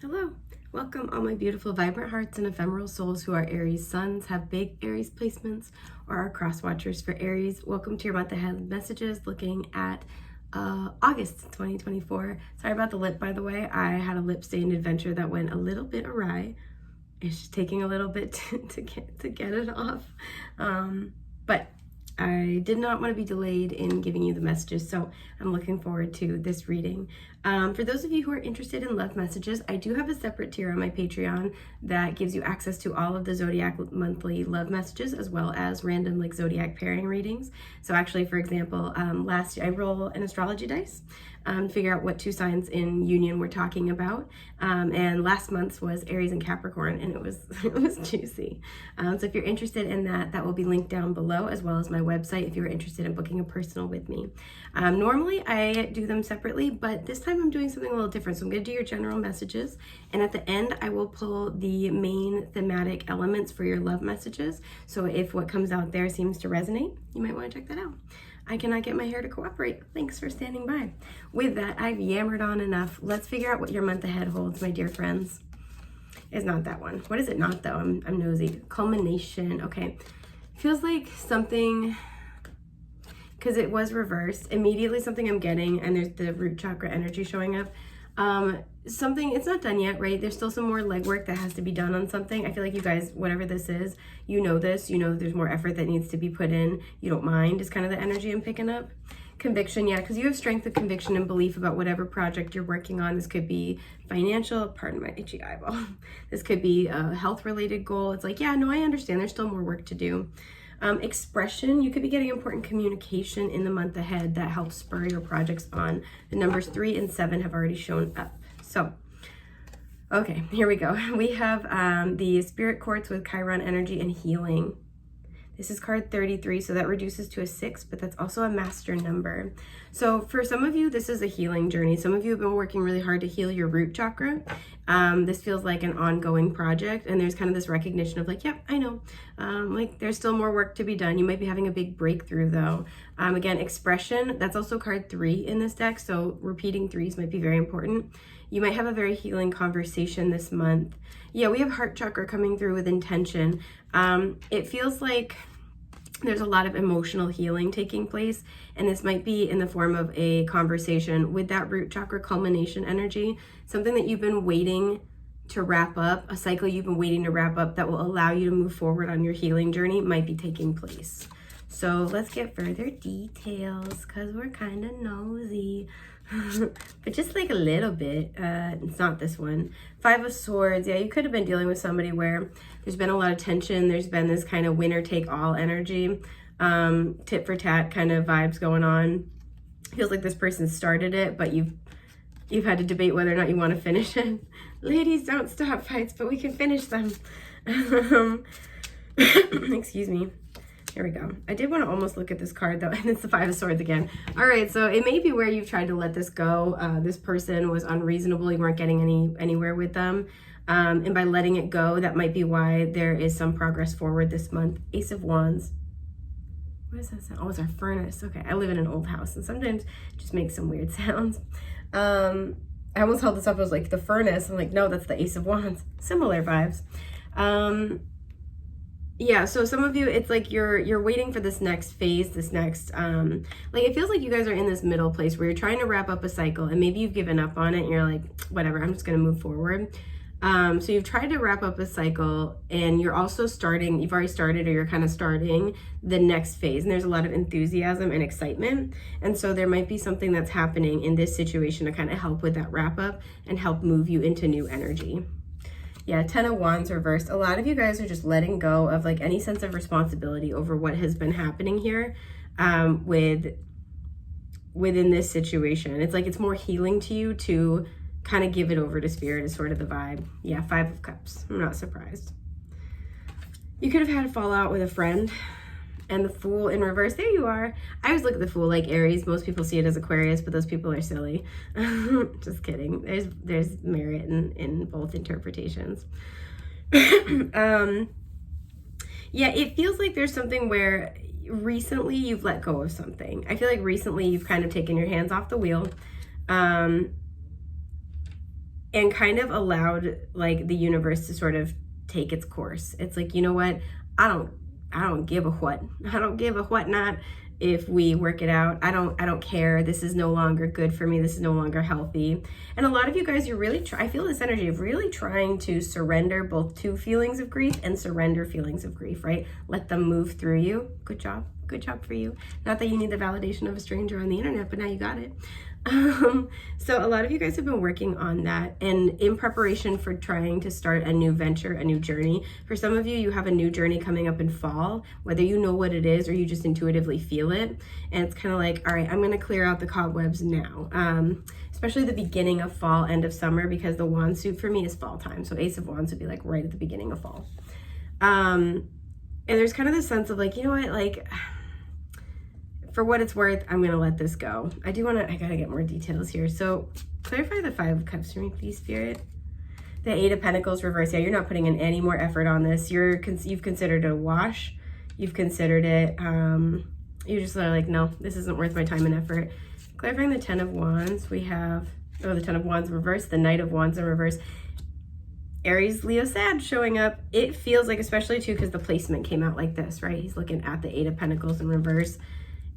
Hello, welcome all my beautiful vibrant hearts and ephemeral souls who are Aries suns, have big Aries placements, or are cross watchers for Aries. Welcome to your month ahead messages looking at August 2024. Sorry about the lip, by the way. I had a lip stained adventure that went a little bit awry. It's just taking a little bit to get it off. But I did not want to be delayed in giving you the messages, so I'm looking forward to this reading. For those of you who are interested in love messages, I do have a separate tier on my Patreon that gives you access to all of the Zodiac monthly love messages, as well as random Zodiac pairing readings. So actually, for example, last year I roll an astrology dice, figure out what two signs in union we're talking about. And last month's was Aries and Capricorn, and it was juicy. So if you're interested in that, that will be linked down below, as well as my website if you're interested in booking a personal with me. Normally I do them separately, but this time I'm doing something a little different. So I'm going to do your general messages, and at the end I will pull the main thematic elements for your love messages. So if what comes out there seems to resonate, you might want to check that out. I cannot get my hair to cooperate. Thanks for standing by. With that, I've yammered on enough. Let's figure out what your month ahead holds, my dear friends. It's not that one. What is it not, though? I'm nosy. Culmination. Okay. Feels like something, because it was reversed. Immediately something I'm getting, and there's the root chakra energy showing up. Something, it's not done yet, right? There's still some more legwork that has to be done on something. I feel like you guys, whatever this is, you know this, you know that there's more effort that needs to be put in. You don't mind is kind of the energy I'm picking up. Conviction, yeah, because you have strength of conviction and belief about whatever project you're working on. This could be financial, pardon my itchy eyeball. This could be a health-related goal. It's like, yeah, no, I understand. There's still more work to do. Expression, you could be getting important communication in the month ahead that helps spur your projects on. The numbers 3 and 7 have already shown up. So, okay, here we go. We have the Spirit Quartz with Chiron energy and healing. This is card 33, so that reduces to a 6, but that's also a master number. So for some of you, this is a healing journey. Some of you have been working really hard to heal your root chakra. This feels like an ongoing project, and there's kind of this recognition of like, yep, I know. Like there's still more work to be done. You might be having a big breakthrough though. Again, expression, that's also card 3 in this deck, so repeating 3s might be very important. You might have a very healing conversation this month. Yeah, we have heart chakra coming through with intention. It feels like there's a lot of emotional healing taking place, and this might be in the form of a conversation with that root chakra culmination energy, something that you've been waiting to wrap up, a cycle you've been waiting to wrap up that will allow you to move forward on your healing journey might be taking place. So let's get further details because we're kind of nosy. But just like a little bit. It's not this one. 5 of Swords. Yeah, you could have been dealing with somebody where there's been a lot of tension. There's been this kind of winner take all energy, tit for tat kind of vibes going on. Feels like this person started it, but you've had to debate whether or not you want to finish it. Ladies, don't stop fights, but we can finish them. Excuse me. Here we go. I did want to almost look at this card though, and it's the 5 of Swords again. All right, so it may be where you've tried to let this go. This person was unreasonable. You weren't getting anywhere with them. And by letting it go, that might be why there is some progress forward this month. Ace of Wands. What is that sound? Oh, it's our furnace. Okay, I live in an old house, and sometimes it just makes some weird sounds. I almost held this up. I was like, the furnace. I'm like, no, that's the Ace of Wands. Similar vibes. Yeah, so some of you, it's like you're waiting for this next phase, this next, like it feels like you guys are in this middle place where you're trying to wrap up a cycle, and maybe you've given up on it and you're like, whatever, I'm just going to move forward. So you've tried to wrap up a cycle, and you're also starting, you've already started, or you're kind of starting the next phase, and there's a lot of enthusiasm and excitement. And so there might be something that's happening in this situation to kind of help with that wrap up and help move you into new energy. Yeah, 10 of Wands reversed. A lot of you guys are just letting go of like any sense of responsibility over what has been happening here within this situation. It's like it's more healing to you to kind of give it over to spirit is sort of the vibe. Yeah, 5 of Cups. I'm not surprised. You could have had a fallout with a friend. And the Fool in reverse. There you are. I always look at the Fool like Aries. Most people see it as Aquarius, but those people are silly. Just kidding. There's merit in both interpretations. Yeah, it feels like there's something where recently you've let go of something. I feel like recently you've kind of taken your hands off the wheel. and kind of allowed like the universe to sort of take its course. It's like, you know what? I don't give a what. I don't give a what not if we work it out. I don't care. This is no longer good for me. This is no longer healthy. And a lot of you guys, you're really I feel this energy of really trying to surrender both to feelings of grief and surrender feelings of grief, right? Let them move through you. Good job. Good job for you. Not that you need the validation of a stranger on the internet, but now you got it. So a lot of you guys have been working on that and in preparation for trying to start a new venture, a new journey. For some of you, you have a new journey coming up in fall, whether you know what it is or you just intuitively feel it. And it's kind of like, all right, I'm going to clear out the cobwebs now. Especially the beginning of fall, end of summer, because the wand suit for me is fall time. So Ace of Wands would be like right at the beginning of fall. And there's kind of this sense of like, you know what, like, for what it's worth, I'm gonna let this go. I gotta get more details here. So clarify the Five of Cups for me, please, Spirit. The Eight of Pentacles reverse. Yeah, you're not putting in any more effort on this. You've considered it a wash. You've considered it, you just are like, no, this isn't worth my time and effort. Clarifying the Ten of Wands, we have, the Ten of Wands in reverse, the Knight of Wands in reverse. Aries, Leo, Sag showing up. It feels like, especially too, because the placement came out like this, right? He's looking at the Eight of Pentacles in reverse.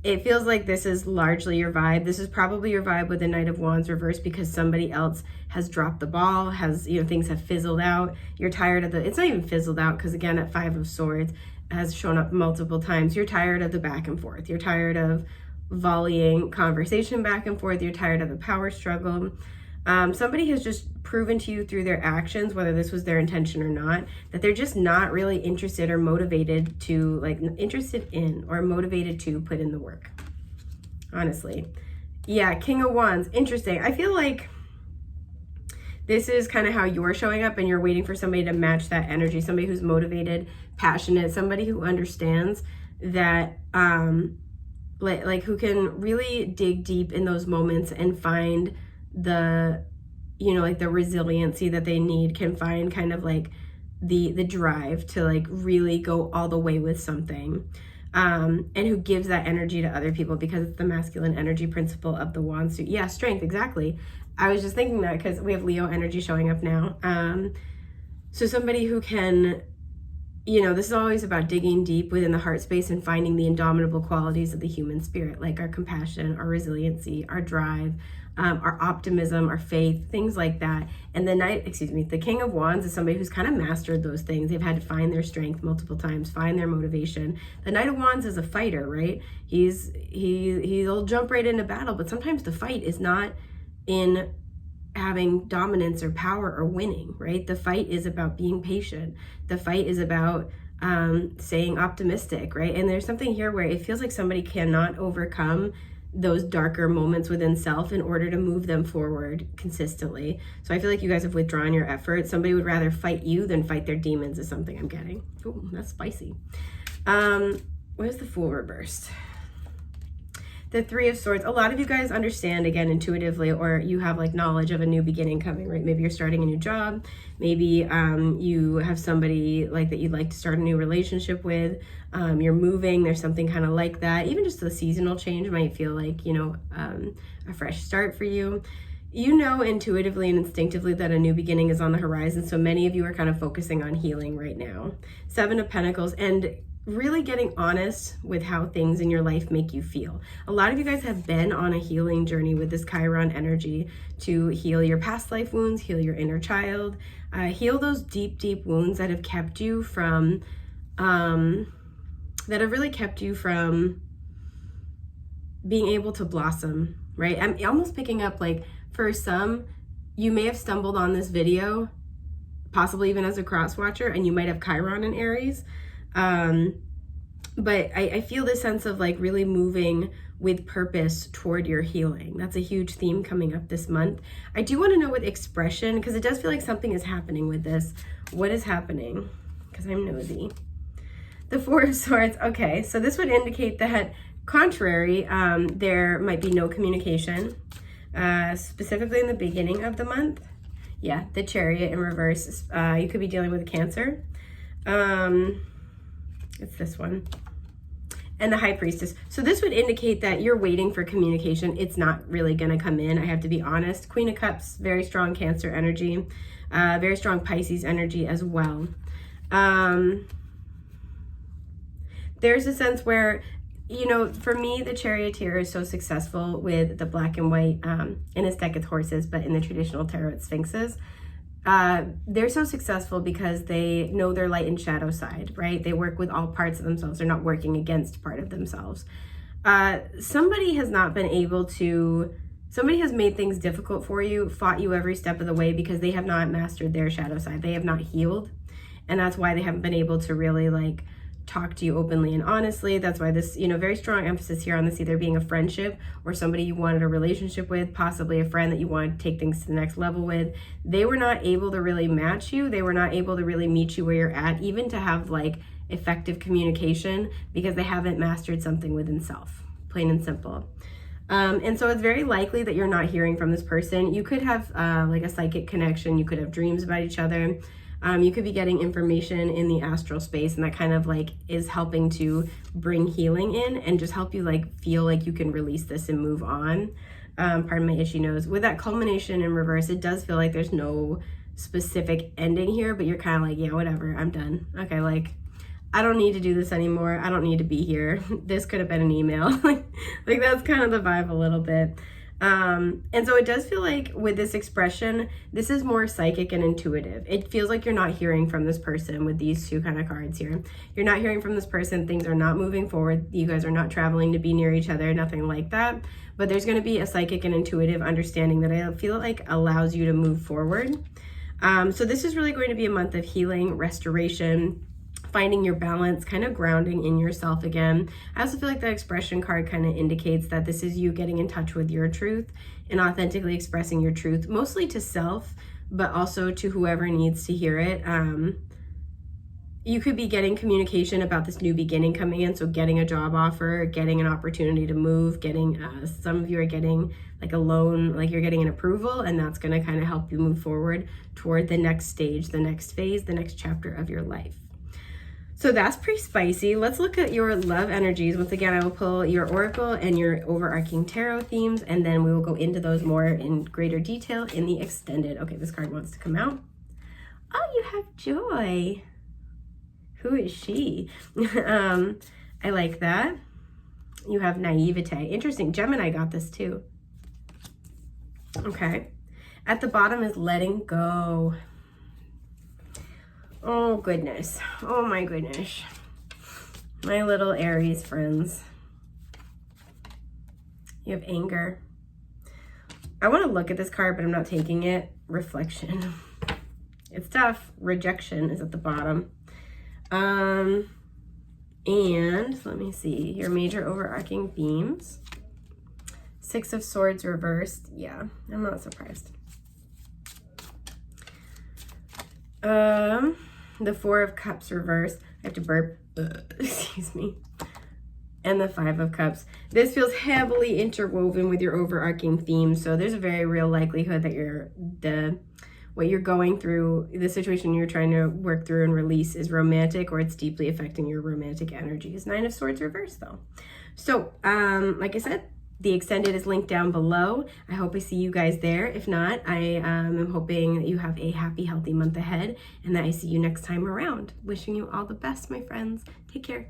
It feels like this is largely your vibe. This is probably your vibe with the Knight of Wands reverse because somebody else has dropped the ball, things have fizzled out. You're tired of it's not even fizzled out because again, at Five of Swords has shown up multiple times. You're tired of the back and forth. You're tired of volleying conversation back and forth. You're tired of the power struggle. Somebody has just proven to you through their actions, whether this was their intention or not, that they're just not really interested or motivated to motivated to put in the work. Honestly. Yeah, King of Wands. Interesting. I feel like this is kind of how you're showing up and you're waiting for somebody to match that energy. Somebody who's motivated, passionate, somebody who understands that, like who can really dig deep in those moments and find the the resiliency that they need, can find kind of like the drive to like really go all the way with something, and who gives that energy to other people because it's the masculine energy principle of the wand suit. Yeah, strength, exactly. I was just thinking that because we have Leo energy showing up now. So somebody who can, this is always about digging deep within the heart space and finding the indomitable qualities of the human spirit, like our compassion, our resiliency, our drive, our optimism, our faith, things like that. And the King of Wands is somebody who's kind of mastered those things. They've had to find their strength multiple times, find their motivation. The Knight of Wands is a fighter, right? He'll jump right into battle, but sometimes the fight is not in having dominance or power or winning, right? The fight is about being patient. The fight is about staying optimistic, right? And there's something here where it feels like somebody cannot overcome those darker moments within self in order to move them forward consistently. So I feel like you guys have withdrawn your effort. Somebody would rather fight you than fight their demons is something I'm getting. Oh, that's spicy. Where's the Fool reversed? The Three of Swords. A lot of you guys understand, again, intuitively, or you have like knowledge of a new beginning coming, right? Maybe you're starting a new job. Maybe you have somebody like that you'd like to start a new relationship with. You're moving. There's something kind of like that. Even just a seasonal change might feel like, a fresh start for you. You know intuitively and instinctively that a new beginning is on the horizon. So many of you are kind of focusing on healing right now. Seven of Pentacles, and really getting honest with how things in your life make you feel. A lot of you guys have been on a healing journey with this Chiron energy to heal your past life wounds, heal your inner child, heal those deep, deep wounds that have kept you from, being able to blossom, right? I'm almost picking up like, for some, you may have stumbled on this video, possibly even as a cross watcher, and you might have Chiron in Aries. But I feel this sense of like really moving with purpose toward your healing. That's a huge theme coming up this month. I do want to know with expression, because it does feel like something is happening with this. What is happening? Because I'm nosy. The Four of Swords. Okay, so this would indicate that contrary, there might be no communication, specifically in the beginning of the month. Yeah, the Chariot in reverse. You could be dealing with Cancer. It's this one. and the High Priestess. So this would indicate that you're waiting for communication. It's not really going to come in. I have to be honest. Queen of Cups, very strong Cancer energy, very strong Pisces energy as well. There's a sense where, you know, for me, the Charioteer is so successful with the black and white, in his deck it's horses, but in the traditional tarot it's sphinxes. They're so successful because they know their light and shadow side, right? They work with all parts of themselves. They're not working against part of themselves. Somebody has not been able to, somebody has made things difficult for you, fought you every step of the way because they have not mastered their shadow side. They have not healed. And that's why they haven't been able to really like talk to you openly and honestly. That's why this, you know, very strong emphasis here on this either being a friendship or somebody you wanted a relationship with, possibly a friend that you wanted to take things to the next level with. They were not able to really match you. They were not able to really meet you where you're at, even to have like effective communication, because they haven't mastered something within self, plain and simple. And so it's very likely that you're not hearing from this person. You could have like a psychic connection. You could have dreams about each other. You could be getting information in the astral space, and that kind of like is helping to bring healing in and just help you like feel like you can release this and move on. Pardon my itchy nose. With that culmination in reverse, it does feel like there's no specific ending here, but you're kind of like, yeah, whatever, I'm done. Okay, like I don't need to do this anymore. I don't need to be here. This could have been an email. like that's kind of the vibe a little bit. And so it does feel like with this expression, this is more psychic and intuitive. It feels like you're not hearing from this person with these two kind of cards here. You're not hearing from this person. Things are not moving forward. You guys are not traveling to be near each other, nothing like that. But there's going to be a psychic and intuitive understanding that I feel like allows you to move forward. So this is really going to be a month of healing, restoration, finding your balance, kind of grounding in yourself again. I also feel like that expression card kind of indicates that this is you getting in touch with your truth and authentically expressing your truth, mostly to self, but also to whoever needs to hear it. You could be getting communication about this new beginning coming in. So getting a job offer, getting an opportunity to move, getting, some of you are getting like a loan, like you're getting an approval, and that's going to kind of help you move forward toward the next stage, the next phase, the next chapter of your life. So that's pretty spicy. Let's look at your love energies. Once again, I will pull your oracle and your overarching tarot themes, and then we will go into those more in greater detail in the extended. Okay, this card wants to come out. Oh, you have Joy. Who is she? I like that. You have Naivete. Interesting. Gemini got this too. Okay. At the bottom is letting go. Oh, goodness. Oh, my goodness. My little Aries friends. You have anger. I want to look at this card, but I'm not taking it. Reflection. It's tough. Rejection is at the bottom. And let me see. Your major overarching themes. Six of Swords reversed. Yeah, I'm not surprised. The Four of Cups reversed. I have to burp. Excuse me. And the Five of Cups. This feels heavily interwoven with your overarching theme. So there's a very real likelihood that what you're going through, the situation you're trying to work through and release is romantic, or it's deeply affecting your romantic energies. Nine of Swords reversed though. So, like I said, the extended is linked down below. I hope I see you guys there. If not, I am hoping that you have a happy, healthy month ahead and that I see you next time around. Wishing you all the best, my friends. Take care.